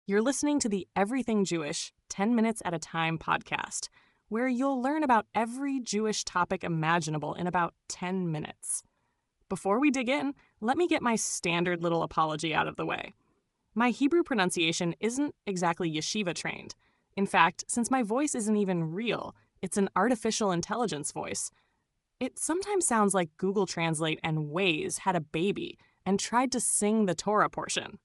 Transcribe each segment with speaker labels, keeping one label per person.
Speaker 1: You're listening to the Everything Jewish 10 Minutes at a Time podcast, where you'll learn about every Jewish topic imaginable in about 10 minutes. Before we dig in, let me get my standard little apology out of the way. My Hebrew pronunciation isn't exactly yeshiva trained. In fact, since my voice isn't even real, it's an artificial intelligence voice, it sometimes sounds like Google Translate and Waze had a baby and tried to sing the Torah portion.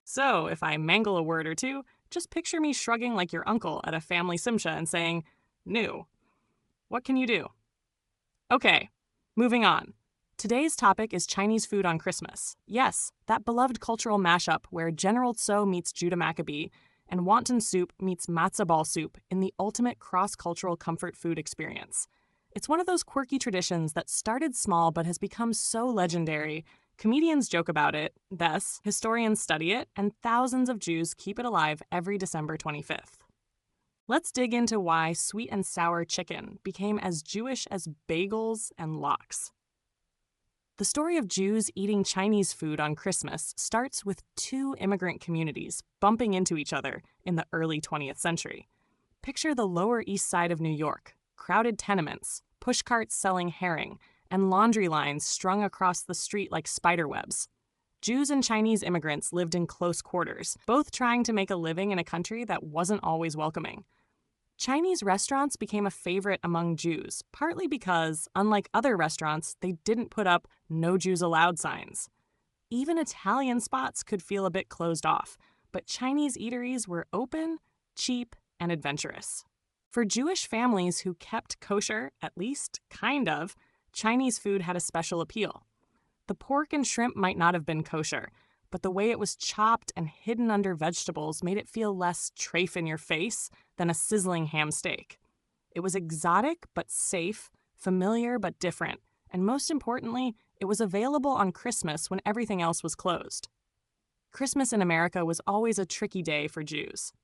Speaker 1: So, if I mangle a word or two, just picture me shrugging like your uncle at a family simcha and saying, "New. What can you do?" Okay, moving on. Today's topic is Chinese food on Christmas. Yes, that beloved cultural mashup where General Tso meets Judah Maccabee and wonton soup meets matzo ball soup in the ultimate cross-cultural comfort food experience. It's one of those quirky traditions that started small but has become so legendary. Comedians joke about it, thus, historians study it, and thousands of Jews keep it alive every December 25th. Let's dig into why sweet and sour chicken became as Jewish as bagels and lox. The story of Jews eating Chinese food on Christmas starts with two immigrant communities bumping into each other in the early 20th century. Picture the Lower East Side of New York, crowded tenements, pushcarts selling herring, and laundry lines strung across the street like spiderwebs. Jews and Chinese immigrants lived in close quarters, both trying to make a living in a country that wasn't always welcoming. Chinese restaurants became a favorite among Jews, partly because, unlike other restaurants, they didn't put up "No Jews Allowed" signs. Even Italian spots could feel a bit closed off, but Chinese eateries were open, cheap, and adventurous. For Jewish families who kept kosher, at least kind of, Chinese food had a special appeal. The pork and shrimp might not have been kosher, but the way it was chopped and hidden under vegetables made it feel less trafe in your face than a sizzling ham steak. It was exotic but safe, familiar but different, and most importantly, it was available on Christmas when everything else was closed. Christmas in America was always a tricky day for Jews.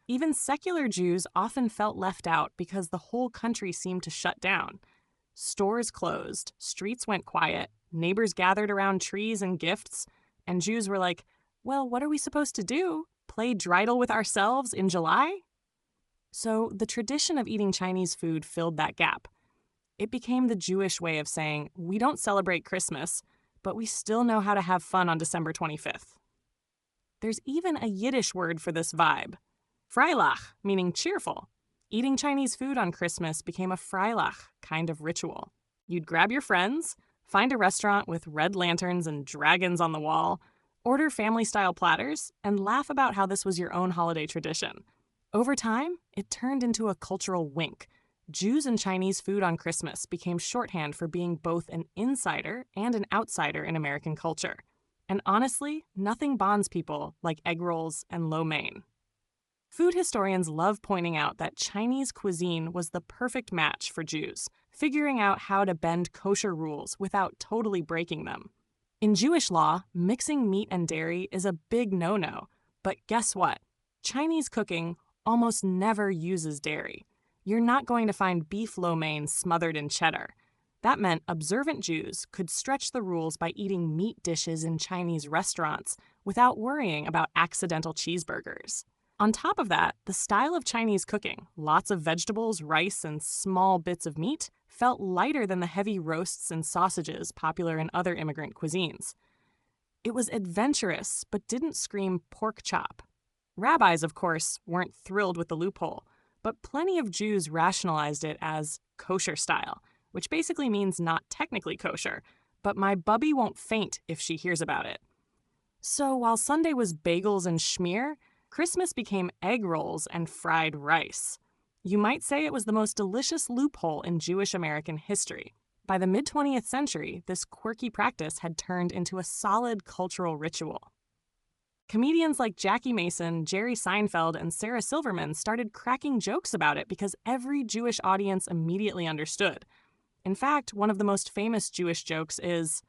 Speaker 1: Even secular Jews often felt left out because the whole country seemed to shut down. Stores closed, streets went quiet, neighbors gathered around trees and gifts, and Jews were like, well, what are we supposed to do? Play dreidel with ourselves in July? So the tradition of eating Chinese food filled that gap. It became the Jewish way of saying, we don't celebrate Christmas, but we still know how to have fun on December 25th. There's even a Yiddish word for this vibe, Freilach, meaning cheerful. Eating Chinese food on Christmas became a Freilach kind of ritual. You'd grab your friends, find a restaurant with red lanterns and dragons on the wall, order family-style platters, and laugh about how this was your own holiday tradition. Over time, it turned into a cultural wink. Jews and Chinese food on Christmas became shorthand for being both an insider and an outsider in American culture. And honestly, nothing bonds people like egg rolls and lo mein. Food historians love pointing out that Chinese cuisine was the perfect match for Jews, figuring out how to bend kosher rules without totally breaking them. In Jewish law, mixing meat and dairy is a big no-no, but guess what? Chinese cooking almost never uses dairy. You're not going to find beef lo mein smothered in cheddar. That meant observant Jews could stretch the rules by eating meat dishes in Chinese restaurants without worrying about accidental cheeseburgers. On top of that, the style of Chinese cooking, lots of vegetables, rice, and small bits of meat, felt lighter than the heavy roasts and sausages popular in other immigrant cuisines. It was adventurous, but didn't scream pork chop. Rabbis, of course, weren't thrilled with the loophole, but plenty of Jews rationalized it as kosher style, which basically means not technically kosher, but my bubby won't faint if she hears about it. So while Sunday was bagels and schmear, Christmas became egg rolls and fried rice. You might say it was the most delicious loophole in Jewish American history. By the mid-20th century, this quirky practice had turned into a solid cultural ritual. Comedians like Jackie Mason, Jerry Seinfeld, and Sarah Silverman started cracking jokes about it because every Jewish audience immediately understood. In fact, one of the most famous Jewish jokes is,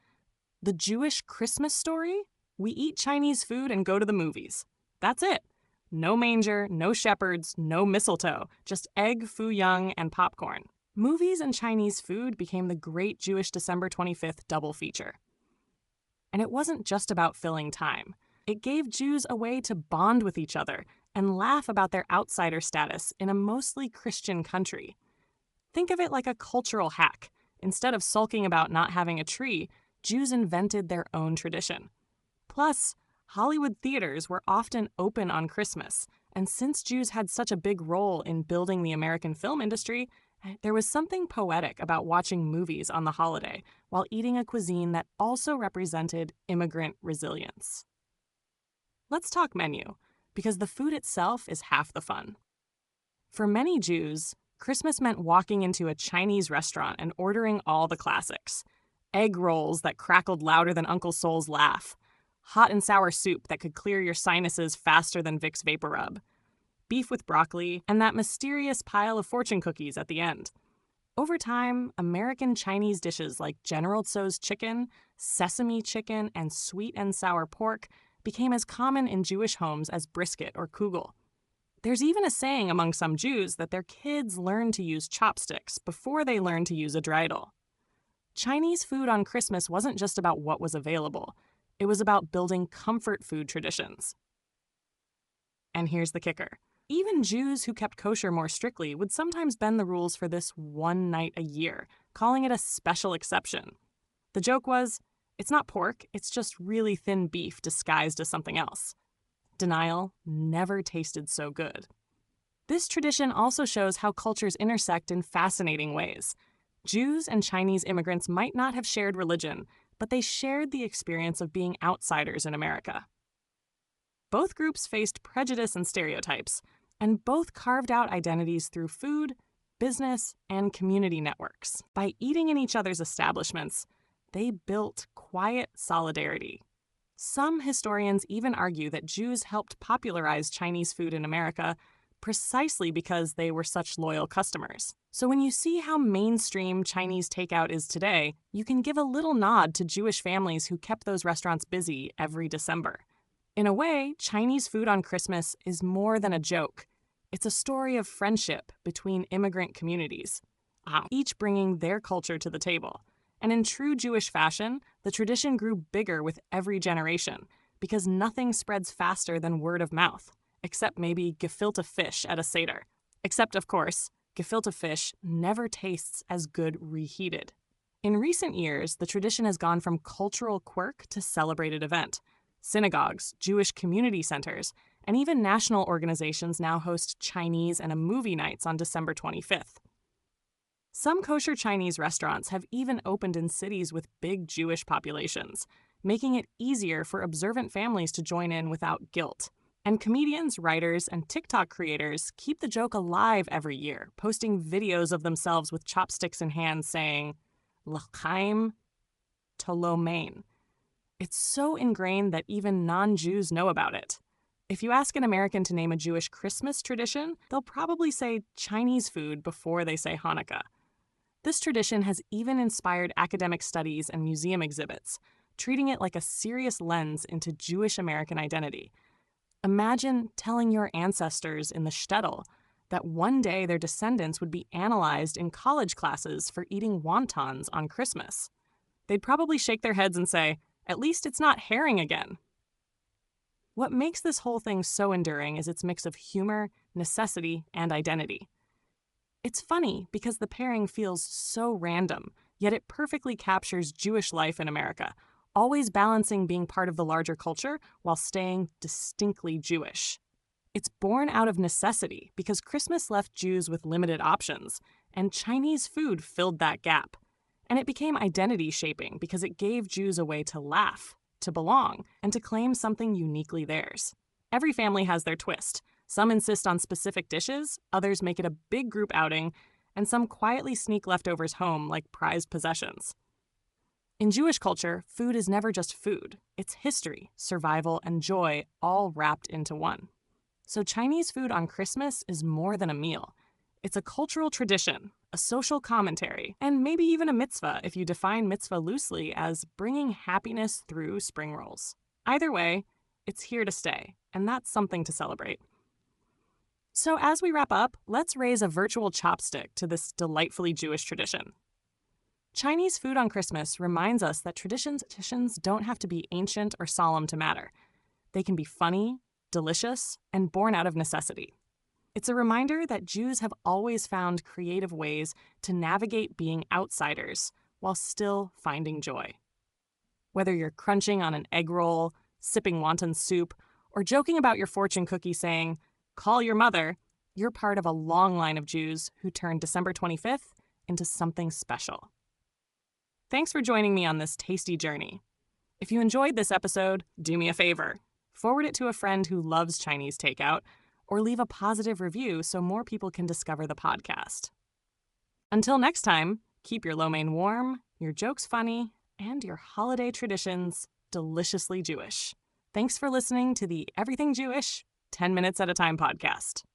Speaker 1: "The Jewish Christmas story? We eat Chinese food and go to the movies. That's it. No manger, no shepherds, no mistletoe, just egg, foo young, and popcorn." Movies and Chinese food became the great Jewish December 25th double feature. And it wasn't just about filling time. It gave Jews a way to bond with each other and laugh about their outsider status in a mostly Christian country. Think of it like a cultural hack. Instead of sulking about not having a tree, Jews invented their own tradition. Plus, Hollywood theaters were often open on Christmas, and since Jews had such a big role in building the American film industry, there was something poetic about watching movies on the holiday while eating a cuisine that also represented immigrant resilience. Let's talk menu, because the food itself is half the fun. For many Jews, Christmas meant walking into a Chinese restaurant and ordering all the classics. Egg rolls that crackled louder than Uncle Sol's laugh. Hot and sour soup that could clear your sinuses faster than Vicks VapoRub. Beef with broccoli, and that mysterious pile of fortune cookies at the end. Over time, American Chinese dishes like General Tso's chicken, sesame chicken, and sweet and sour pork became as common in Jewish homes as brisket or kugel. There's even a saying among some Jews that their kids learn to use chopsticks before they learn to use a dreidel. Chinese food on Christmas wasn't just about what was available. It was about building comfort food traditions. And here's the kicker. Even Jews who kept kosher more strictly would sometimes bend the rules for this one night a year, calling it a special exception. The joke was, it's not pork, it's just really thin beef disguised as something else. Denial never tasted so good. This tradition also shows how cultures intersect in fascinating ways. Jews and Chinese immigrants might not have shared religion, but they shared the experience of being outsiders in America. Both groups faced prejudice and stereotypes, and both carved out identities through food, business, and community networks. By eating in each other's establishments, they built quiet solidarity. Some historians even argue that Jews helped popularize Chinese food in America precisely because they were such loyal customers. So when you see how mainstream Chinese takeout is today, you can give a little nod to Jewish families who kept those restaurants busy every December. In a way, Chinese food on Christmas is more than a joke. It's a story of friendship between immigrant communities, each bringing their culture to the table. And in true Jewish fashion, the tradition grew bigger with every generation, because nothing spreads faster than word of mouth, except maybe gefilte fish at a Seder. Except, of course, gefilte fish never tastes as good reheated. In recent years, the tradition has gone from cultural quirk to celebrated event. Synagogues, Jewish community centers, and even national organizations now host Chinese and a movie nights on December 25th. Some kosher Chinese restaurants have even opened in cities with big Jewish populations, making it easier for observant families to join in without guilt. And comedians, writers, and TikTok creators keep the joke alive every year, posting videos of themselves with chopsticks in hand saying, L'chaim tolomein. It's so ingrained that even non-Jews know about it. If you ask an American to name a Jewish Christmas tradition, they'll probably say Chinese food before they say Hanukkah. This tradition has even inspired academic studies and museum exhibits, treating it like a serious lens into Jewish American identity. Imagine telling your ancestors in the shtetl that one day their descendants would be analyzed in college classes for eating wontons on Christmas. They'd probably shake their heads and say, "At least it's not herring again." What makes this whole thing so enduring is its mix of humor, necessity, and identity. It's funny because the pairing feels so random, yet it perfectly captures Jewish life in America, always balancing being part of the larger culture while staying distinctly Jewish. It's born out of necessity because Christmas left Jews with limited options, and Chinese food filled that gap. And it became identity shaping because it gave Jews a way to laugh, to belong, and to claim something uniquely theirs. Every family has their twist. Some insist on specific dishes, others make it a big group outing, and some quietly sneak leftovers home like prized possessions. In Jewish culture, food is never just food. It's history, survival, and joy all wrapped into one. So Chinese food on Christmas is more than a meal. It's a cultural tradition, a social commentary, and maybe even a mitzvah if you define mitzvah loosely as bringing happiness through spring rolls. Either way, it's here to stay, and that's something to celebrate. So as we wrap up, let's raise a virtual chopstick to this delightfully Jewish tradition. Chinese food on Christmas reminds us that traditions don't have to be ancient or solemn to matter. They can be funny, delicious, and born out of necessity. It's a reminder that Jews have always found creative ways to navigate being outsiders while still finding joy. Whether you're crunching on an egg roll, sipping wonton soup, or joking about your fortune cookie saying, "Call your mother," you're part of a long line of Jews who turned December 25th into something special. Thanks for joining me on this tasty journey. If you enjoyed this episode, do me a favor. Forward it to a friend who loves Chinese takeout, or leave a positive review so more people can discover the podcast. Until next time, keep your lo mein warm, your jokes funny, and your holiday traditions deliciously Jewish. Thanks for listening to the Everything Jewish 10 Minutes at a Time podcast.